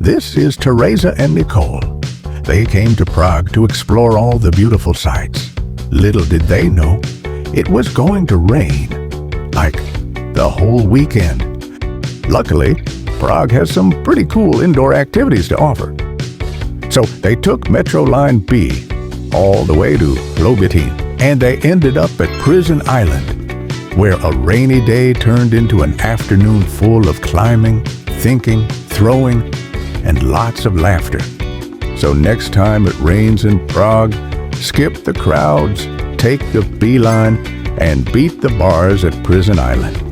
This is Teresa and Nicole. They came to Prague to explore all the beautiful sights. Little did they know, it was going to rain, like the whole weekend. Luckily, Prague has some pretty cool indoor activities to offer. So they took Metro Line B all the way to Lobitin, and they ended up at Prison Island, where a rainy day turned into an afternoon full of climbing, thinking, throwing, and lots of laughter. So next time it rains in Prague, skip the crowds, take the beeline, and beat the bars at Prison Island.